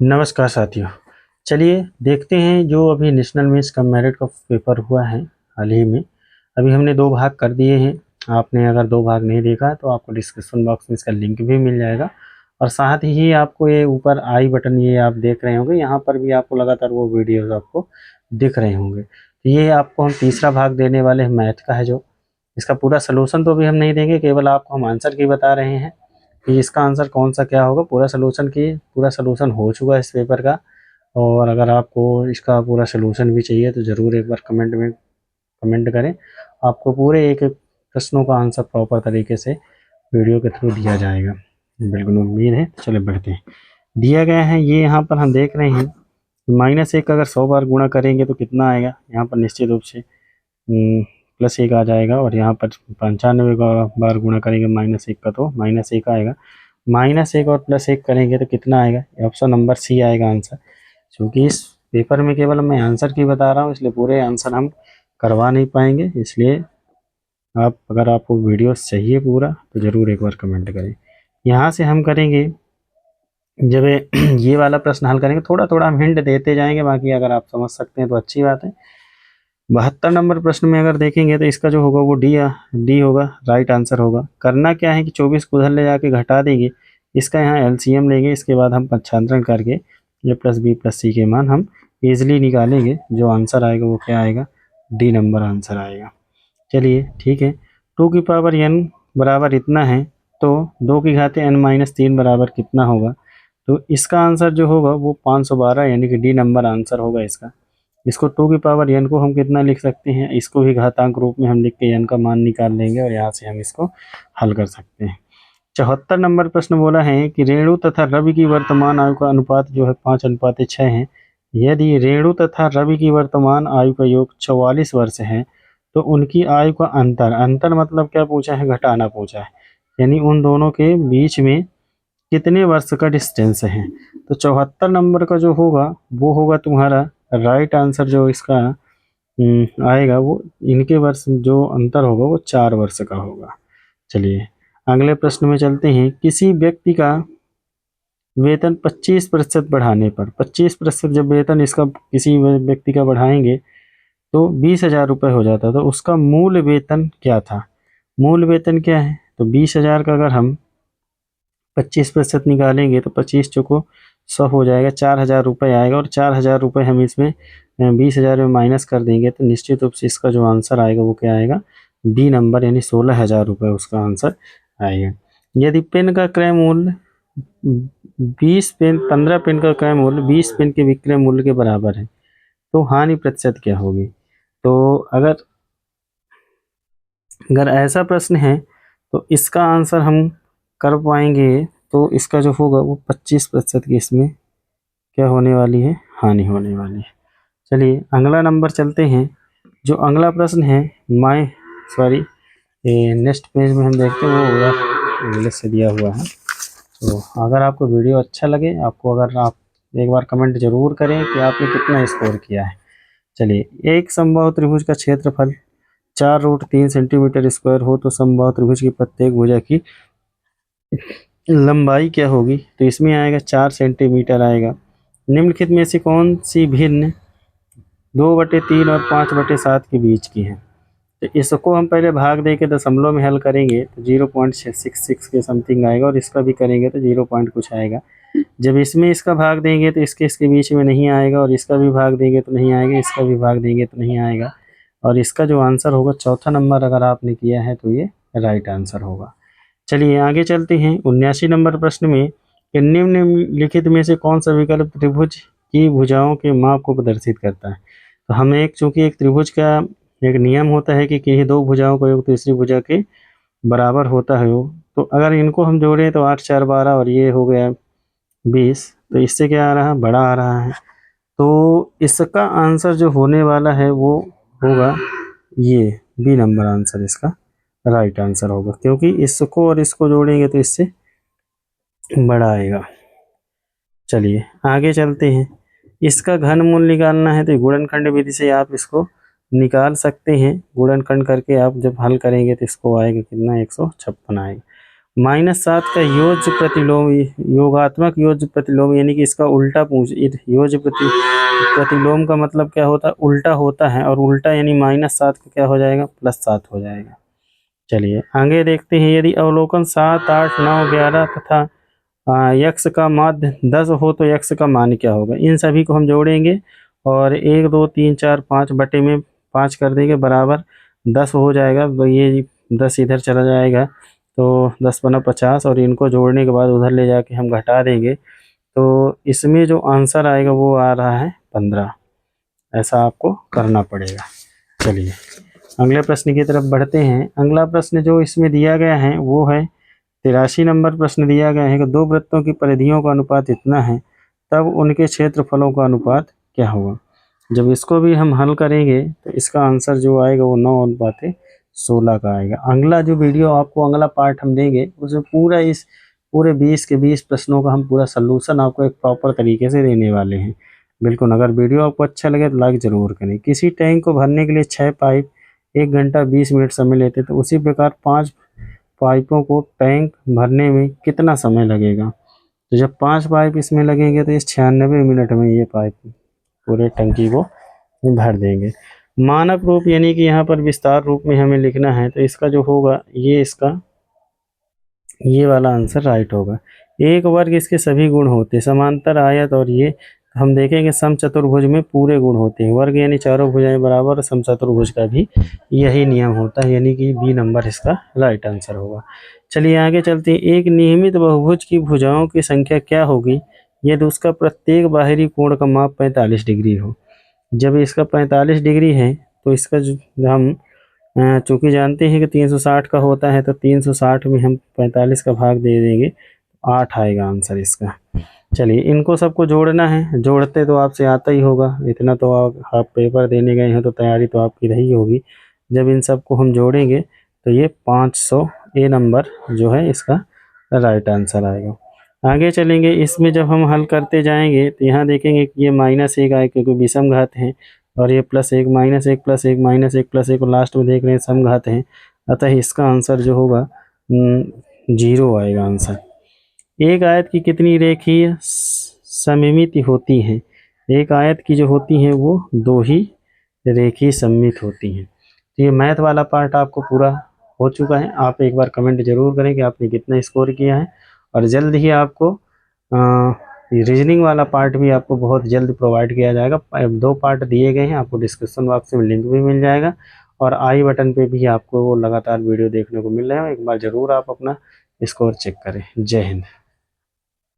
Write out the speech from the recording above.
नमस्कार साथियों। चलिए देखते हैं जो अभी नेशनल मिस कम मेरिट का पेपर हुआ है हाल ही में। अभी हमने 2 भाग कर दिए हैं। आपने अगर 2 भाग नहीं देखा तो आपको डिस्क्रिप्शन बॉक्स में इसका लिंक भी मिल जाएगा और साथ ही आपको ये ऊपर आई बटन ये आप देख रहे होंगे, यहाँ पर भी आपको लगातार वो वीडियोज़ आपको दिख रहे होंगे। तो ये आपको हम तीसरा भाग देने वाले हैं मैथ का है जो। इसका पूरा सॉल्यूशन तो अभी हम नहीं देंगे, केवल आपको हम आंसर की बता रहे हैं कि इसका आंसर कौन सा क्या होगा। पूरा सलूशन हो चुका है इस पेपर का। और अगर आपको इसका पूरा सलूशन भी चाहिए तो ज़रूर एक बार कमेंट में कमेंट करें। आपको पूरे एक एक प्रश्नों का आंसर प्रॉपर तरीके से वीडियो के थ्रू दिया जाएगा, बिल्कुल उम्मीद है। तो चलिए बढ़ते हैं। दिया गया है ये, यहाँ पर हम देख रहे हैं -1 अगर 100 बार गुणा करेंगे तो कितना आएगा। यहाँ पर निश्चित रूप से +1 आ जाएगा और यहाँ पर 95 बार गुणा करेंगे -1 का तो -1 आएगा। -1 और +1 करेंगे तो कितना आएगा। ऑप्शन नंबर सी आएगा आंसर। क्योंकि इस पेपर में केवल मैं आंसर की बता रहा हूँ, इसलिए पूरे आंसर हम करवा नहीं पाएंगे। इसलिए अगर आपको वीडियो चाहिए पूरा तो ज़रूर एक बार कमेंट करें। यहाँ से हम करेंगे जब ये वाला प्रश्न हल करेंगे, थोड़ा थोड़ा हम हिंट देते जाएंगे, बाकी अगर आप समझ सकते हैं तो अच्छी बात है। 72 नंबर प्रश्न में अगर देखेंगे तो इसका जो होगा वो डी होगा, राइट आंसर होगा। करना क्या है कि 24 को उधर ले जाके घटा देंगे, इसका यहाँ एलसीएम लेंगे, इसके बाद हम पक्षांतरण करके ए प्लस बी प्लस सी के मान हम ईजिली निकालेंगे। जो आंसर आएगा वो क्या आएगा, डी नंबर आंसर आएगा। चलिए ठीक है। 2 की पावर n बराबर इतना है तो 2 की घाते n-3 बराबर कितना होगा। तो इसका आंसर जो होगा वो 512, यानी कि डी नंबर आंसर होगा इसका। इसको 2 की पावर n को हम कितना लिख सकते हैं, इसको भी घातांक रूप में हम लिख के n का मान निकाल लेंगे और यहाँ से हम इसको हल कर सकते हैं। 74 नंबर प्रश्न बोला है कि रेणु तथा रवि की वर्तमान आयु का अनुपात जो है 5:6 है। यदि रेणु तथा रवि की वर्तमान आयु का योग 44 वर्ष है तो उनकी आयु का अंतर मतलब क्या पूछा है, घटाना पूछा है। यानी उन दोनों के बीच में कितने वर्ष का डिस्टेंस है। तो 74 नंबर का जो होगा वो होगा तुम्हारा राइट आंसर। जो इसका आएगा वो इनके वर्ष जो अंतर होगा वो 4 वर्ष का होगा। चलिए अगले प्रश्न में चलते हैं। किसी व्यक्ति का वेतन 25% बढ़ाने पर, 25% जब वेतन इसका किसी व्यक्ति का बढ़ाएंगे तो 20,000 रुपये हो जाता। तो उसका मूल वेतन क्या था। मूल वेतन क्या है, तो 20,000 का अगर हम 25% निकालेंगे तो 25 चौको 100 हो जाएगा, 4,000 रुपये आएगा। और 4,000 रुपये हम इसमें 20,000 में माइनस कर देंगे तो निश्चित रूप से इसका जो आंसर आएगा वो क्या आएगा, डी नंबर, यानी 16,000 रुपये उसका आंसर आएगा। यदि पेन का क्रय मूल्य 15 पेन का क्रय मूल्य 20 पेन के विक्रय मूल्य के बराबर है तो हानि प्रतिशत क्या होगी। तो अगर ऐसा प्रश्न है तो इसका आंसर हम कर पाएंगे। तो इसका जो होगा वो 25% की इसमें क्या होने वाली है, हानि होने वाली है। चलिए अगला नंबर चलते हैं। जो अगला प्रश्न है नेक्स्ट पेज में हम देखते हैं, वो होगा इंग्लिश से दिया हुआ है। तो अगर आपको वीडियो अच्छा लगे, अगर आप एक बार कमेंट जरूर करें कि आपने कितना स्कोर किया है। चलिए, एक समबाहु त्रिभुज का क्षेत्रफल 4√3 सेंटीमीटर स्क्वायर हो तो समबाहु त्रिभुज की प्रत्येक भुजा की लंबाई क्या होगी। तो इसमें आएगा 4 सेंटीमीटर आएगा। निम्नलिखित में से कौन सी भिन्न 2/3 और 5/7 के बीच की है। तो इसको हम पहले भाग दे के दशमलव में हल करेंगे तो 0.66 के समथिंग आएगा, और इसका भी करेंगे तो 0 पॉइंट कुछ आएगा। जब इसमें इसका भाग देंगे तो इसके बीच में नहीं आएगा, और इसका भी भाग देंगे तो नहीं आएगा, इसका भी भाग देंगे तो नहीं आएगा। और इसका जो आंसर होगा चौथा नंबर अगर आपने किया है तो ये राइट आंसर होगा। चलिए आगे चलते हैं। 79 नंबर प्रश्न में कि निम्नलिखित में से कौन सा विकल्प त्रिभुज की भुजाओं के माप को प्रदर्शित करता है। तो हमें चूंकि एक त्रिभुज का एक नियम होता है कि किसी 2 भुजाओं का योग तीसरी भुजा के बराबर होता है योग। तो अगर इनको हम जोड़ें तो 8 4 12 और ये हो गया 20, तो इससे क्या आ रहा है, बड़ा आ रहा है। तो इसका आंसर जो होने वाला है वो होगा ये बी नंबर आंसर इसका राइट आंसर होगा, क्योंकि इसको और इसको जोड़ेंगे तो इससे बड़ा आएगा। चलिए आगे चलते हैं। इसका घन मूल्य निकालना है तो गुणनखंड विधि से आप इसको निकाल सकते हैं। गुणनखंड करके आप जब हल करेंगे तो इसको आएगा कितना, 156 आएगा। -7 का योज्य प्रतिलोम, योगात्मक योज्य प्रतिलोम यानी कि इसका उल्टा पूछ, योज्य प्रतिलोम का मतलब क्या होता है, उल्टा होता है, और उल्टा यानी -7 का क्या हो जाएगा, +7 हो जाएगा। चलिए आगे देखते हैं, यदि अवलोकन 7, 8, 9, 11 तथा यक्ष का माध्य 10 हो तो यक्ष का मान क्या होगा। इन सभी को हम जोड़ेंगे और 1, 2, 3, 4, 5 बटे में 5 कर देंगे, बराबर 10 हो जाएगा। ये 10 इधर चला जाएगा तो 10 बना 50, और इनको जोड़ने के बाद उधर ले जाके हम घटा देंगे, तो इसमें जो आंसर आएगा वो आ रहा है 15। ऐसा आपको करना पड़ेगा। चलिए अगले प्रश्न की तरफ बढ़ते हैं। अगला प्रश्न जो इसमें दिया गया है वो है 83 नंबर प्रश्न दिया गया है कि दो वृत्तों की परिधियों का अनुपात इतना है, तब उनके क्षेत्रफलों का अनुपात क्या होगा। जब इसको भी हम हल करेंगे तो इसका आंसर जो आएगा वो 9:16 का आएगा। अगला जो वीडियो आपको अगला पार्ट हम देंगे उसमें पूरा इस पूरे 20 के 20 प्रश्नों का हम पूरा सलूशन आपको एक प्रॉपर तरीके से देने वाले हैं। बिल्कुल, अगर वीडियो आपको अच्छा लगे तो लाइक ज़रूर करें। किसी टैंक को भरने के लिए 6 पाइप 1 घंटा 20 मिनट समय लेते, तो उसी प्रकार 5 पाइपों को टैंक भरने में कितना समय लगेगा। तो जब 5 पाइप इसमें लगेंगे तो इस 96 मिनट में ये पाइप पूरे टंकी को भर देंगे। मानक रूप यानी कि यहाँ पर विस्तार रूप में हमें लिखना है, तो इसका जो होगा ये वाला आंसर राइट होगा। एक वर्ग इसके सभी गुण होते हैं, समांतर, आयत, और ये हम देखेंगे समचतुर्भुज में पूरे गुण होते हैं। वर्ग यानी चारों भुजाएं बराबर, समचतुर्भुज का भी यही नियम होता है, यानी कि बी नंबर इसका राइट आंसर होगा। चलिए आगे चलते हैं। एक नियमित बहुभुज की भुजाओं की संख्या क्या होगी यदि उसका प्रत्येक बाहरी कोण का माप 45 डिग्री हो। जब इसका 45 डिग्री है तो इसका जो हम चूँकि जानते हैं कि 360 का होता है, तो 360 में हम 45 का भाग दे देंगे, 8 आएगा आंसर इसका। चलिए इनको सबको जोड़ना है, जोड़ते तो आपसे आता ही होगा, इतना तो आप पेपर देने गए हैं तो तैयारी तो आपकी रही होगी। जब इन सबको हम जोड़ेंगे तो ये 500 ए नंबर जो है इसका राइट आंसर आएगा। आगे चलेंगे, इसमें जब हम हल करते जाएंगे तो यहाँ देखेंगे कि ये -1 आए क्योंकि विषम घात है, और ये +1 -1 +1 -1 +1 और लास्ट में देख रहे हैं समघात हैं, अतः इसका आंसर जो होगा 0 आएगा आंसर। एक आयत की कितनी रेखीय सममिति होती हैं। एक आयत की जो होती हैं वो 2 ही रेखीय सममित होती हैं। तो ये मैथ वाला पार्ट आपको पूरा हो चुका है। आप एक बार कमेंट जरूर करें कि आपने कितना स्कोर किया है, और जल्द ही आपको रीजनिंग वाला पार्ट भी आपको बहुत जल्द प्रोवाइड किया जाएगा। 2 पार्ट दिए गए हैं, आपको डिस्क्रिप्शन बॉक्स में लिंक भी मिल जाएगा, और आई बटन पे भी आपको वो लगातार वीडियो देखने को मिल रहा है। एक बार ज़रूर आप अपना स्कोर चेक करें। जय हिंद।